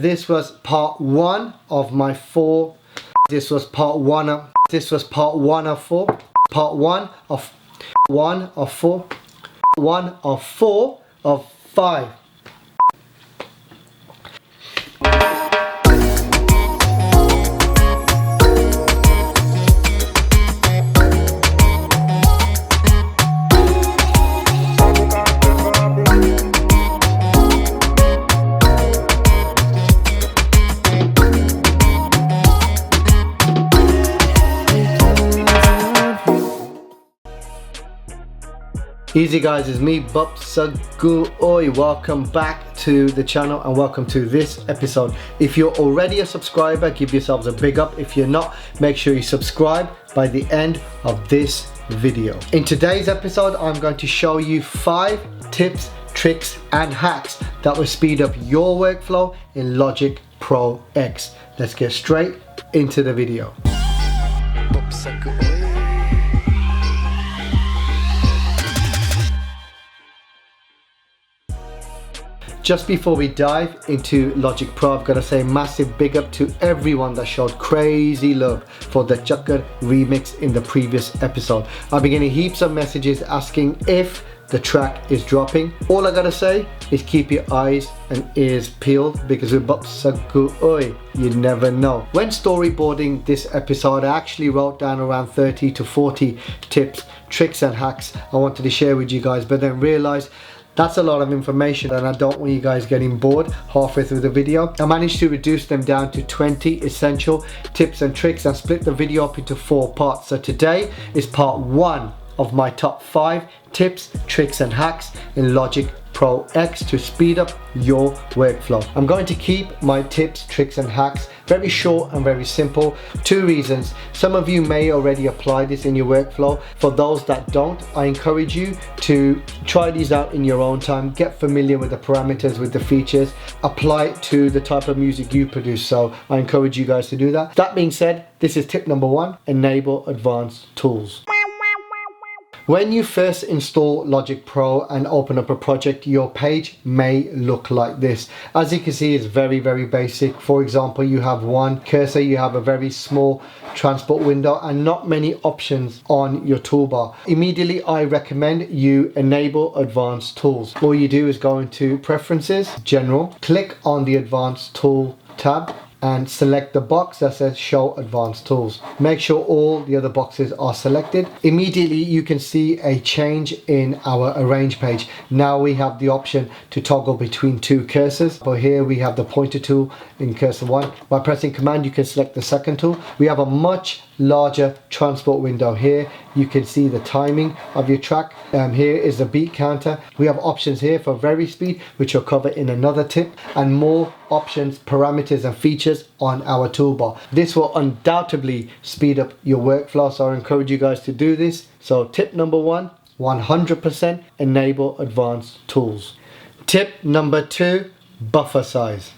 this was part one of my four. This was part one of four. Part one of four. One of four of five. Easy guys, it's me bupssaggu. Welcome back to the channel and welcome to this episode. If you're already a subscriber, give yourselves a big up. If you're not, make sure you subscribe by the end of this video. In today's episode, I'm going to show you 5 tips, tricks and hacks that will speed up your workflow in Logic Pro X. Let's get straight into the video. Just before we dive into Logic Pro, I've got to say massive big up to everyone that showed crazy love for the Chakkar remix in the previous episode. I've been getting heaps of messages asking if the track is dropping. All I gotta say is keep your eyes and ears peeled, because with bupssaggu, you never know. When storyboarding this episode, I actually wrote down around 30 to 40 tips, tricks and hacks I wanted to share with you guys, but then realized that's a lot of information and I don't want you guys getting bored halfway through the video. I managed to reduce them down to 20 essential tips and tricks and split the video up into 4 parts. So today is part 1 of my top 5 tips, tricks and hacks in Logic Pro X to speed up your workflow. I'm going to keep my tips, tricks and hacks very short and very simple. 2 reasons. Some of you may already apply this in your workflow. For those that don't, I encourage you to try these out in your own time. Get familiar with the parameters, with the features. Apply it to the type of music you produce. So I encourage you guys to do that. That being said, this is tip number 1, enable advanced tools. When you first install Logic Pro and open up a project, your page may look like this. As you can see, it's very basic. For example, you have one cursor, you have a very small transport window and not many options on your toolbar. Immediately, I recommend you enable advanced tools. All you do is go into Preferences, General, click on the Advanced Tool tab and select the box that says Show Advanced Tools. Make sure all the other boxes are selected. Immediately you can see a change in our Arrange page. Now we have the option to toggle between 2 cursors. But here we have the pointer tool in cursor 1. By pressing Command, you can select the second tool. We have a much larger transport window. Here you can see the timing of your track. Here is the beat counter. We have options here for very speed, which I'll cover in another tip, and more options, parameters and features on our toolbar. This will undoubtedly speed up your workflow, so I encourage you guys to do this. So tip number 1, 100% enable advanced tools. Tip number 2, buffer size.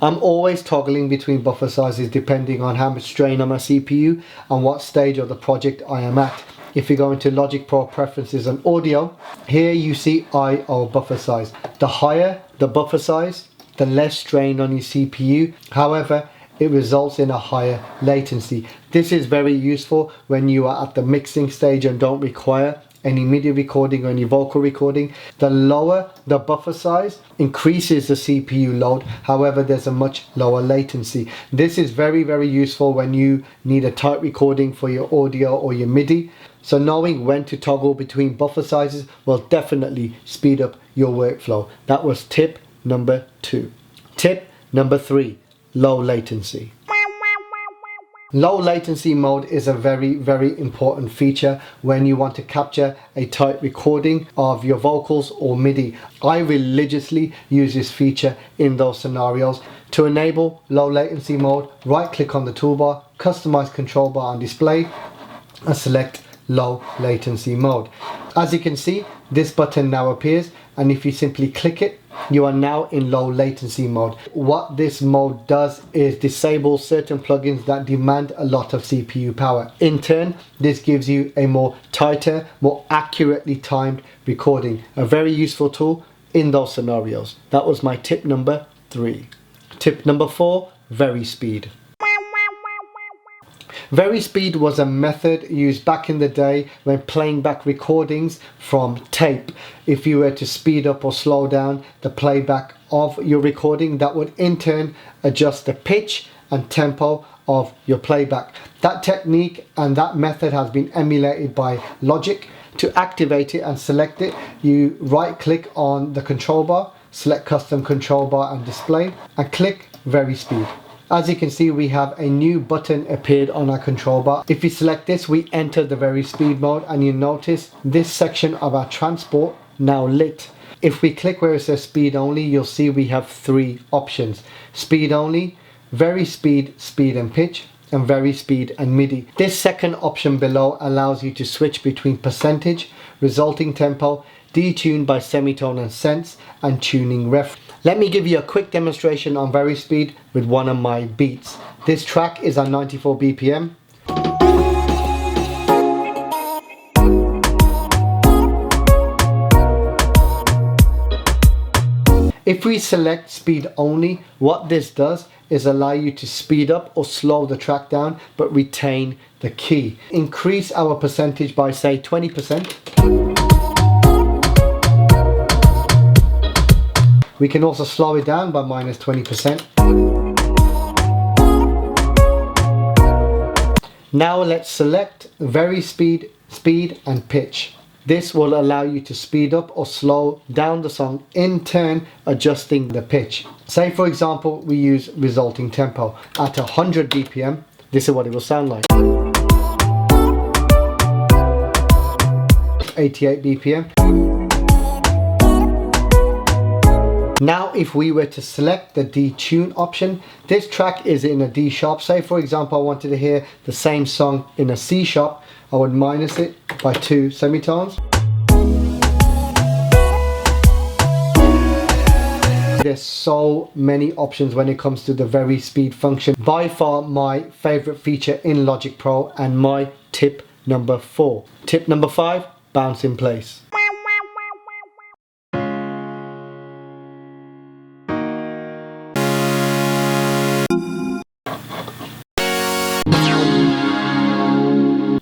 I'm always toggling between buffer sizes depending on how much strain on my CPU and what stage of the project I am at. If you go into Logic Pro Preferences and Audio, here you see I/O buffer size. The higher the buffer size, the less strain on your CPU. However, it results in a higher latency. This is very useful when you are at the mixing stage and don't require any MIDI recording or any vocal recording. The lower the buffer size increases the CPU load. However, there's a much lower latency. This is very useful when you need a tight recording for your audio or your MIDI. So knowing when to toggle between buffer sizes will definitely speed up your workflow. That was tip number 2. Tip number 3, low latency. Low latency mode is a very important feature when you want to capture a tight recording of your vocals or MIDI. I religiously use this feature in those scenarios. To enable low latency mode, right click on the toolbar, customize control bar on display and select low latency mode. As you can see, this button now appears, and if you simply click it, you are now in low latency mode. What this mode does is disable certain plugins that demand a lot of CPU power. In turn, this gives you a more tighter, more accurately timed recording. A very useful tool in those scenarios. That was my tip number 3. Tip number 4, Very Speed. Very Speed was a method used back in the day when playing back recordings from tape. If you were to speed up or slow down the playback of your recording, that would in turn adjust the pitch and tempo of your playback. That technique and that method has been emulated by Logic. To activate it and select it, you right click on the control bar, select custom control bar and display, and click Very Speed. As you can see, we have a new button appeared on our control bar. If we select this, we enter the Very Speed mode, and you notice this section of our transport now lit. If we click where it says speed only, you'll see we have 3 options: speed only, very speed, speed and pitch, and very speed and MIDI. This second option below allows you to switch between percentage, resulting tempo, detuned by semitone and sense, and tuning ref. Let me give you a quick demonstration on Very Speed with one of my beats. This track is at 94 BPM. If we select speed only, what this does is allow you to speed up or slow the track down but retain the key. Increase our percentage by say 20%. We can also slow it down by minus 20%. Now let's select Very Speed, speed and pitch. This will allow you to speed up or slow down the song, in turn adjusting the pitch. Say for example we use resulting tempo. At 100 BPM, this is what it will sound like. 88 BPM. Now if we were to select the detune option, this track is in a D sharp. Say for example I wanted to hear the same song in a C sharp, I would minus it by 2 semitones. There's so many options when it comes to the Very Speed function. By far my favorite feature in Logic Pro, and my tip number 4. Tip number 5, bounce in place.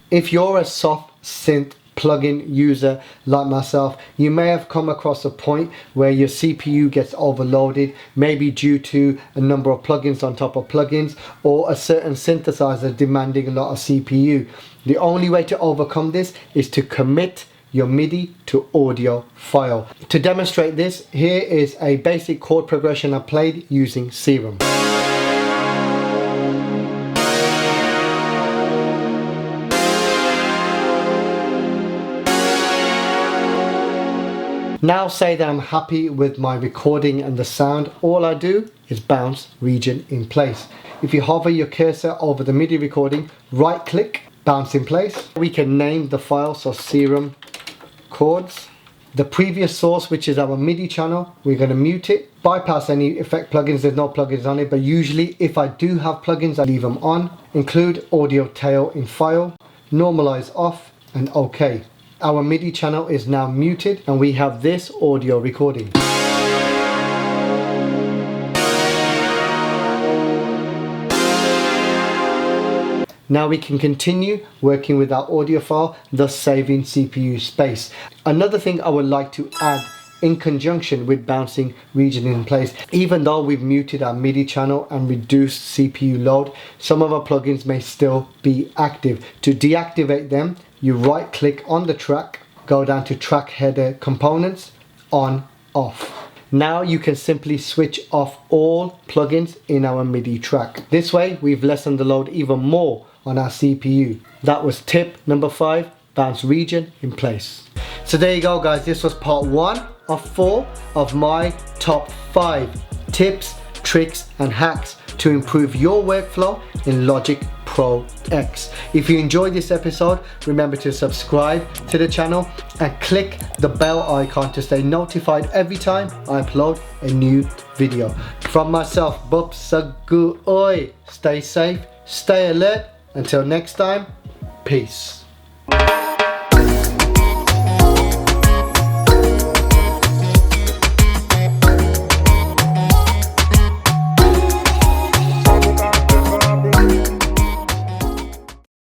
If you're a soft synth plugin user like myself, you may have come across a point where your CPU gets overloaded, maybe due to a number of plugins on top of plugins, or a certain synthesizer demanding a lot of CPU. The only way to overcome this is to commit your MIDI to audio file. To demonstrate this, here is a basic chord progression I played using Serum. Now say that I'm happy with my recording and the sound, all I do is bounce region in place. If you hover your cursor over the MIDI recording, right click, bounce in place. We can name the file, so Serum chords. The previous source, which is our MIDI channel, we're going to mute it, bypass any effect plugins. There's no plugins on it, but usually if I do have plugins I leave them on. Include audio tail in file, normalize off, and OK. Our MIDI channel is now muted and we have this audio recording. Now we can continue working with our audio file, thus saving CPU space. Another thing I would like to add in conjunction with bouncing region in place, even though we've muted our MIDI channel and reduced CPU load, some of our plugins may still be active. To deactivate them, you right click on the track, go down to track header components, on, off. Now you can simply switch off all plugins in our MIDI track. This way we've lessened the load even more on our CPU. That was tip number 5, bounce region in place. So there you go guys, this was part 1 of 4 of my top 5 tips, tricks and hacks to improve your workflow in Logic Pro X. If you enjoyed this episode, remember to subscribe to the channel and click the bell icon to stay notified every time I upload a new video. From myself, bupssaggu, oi, stay safe, stay alert. Until next time, peace.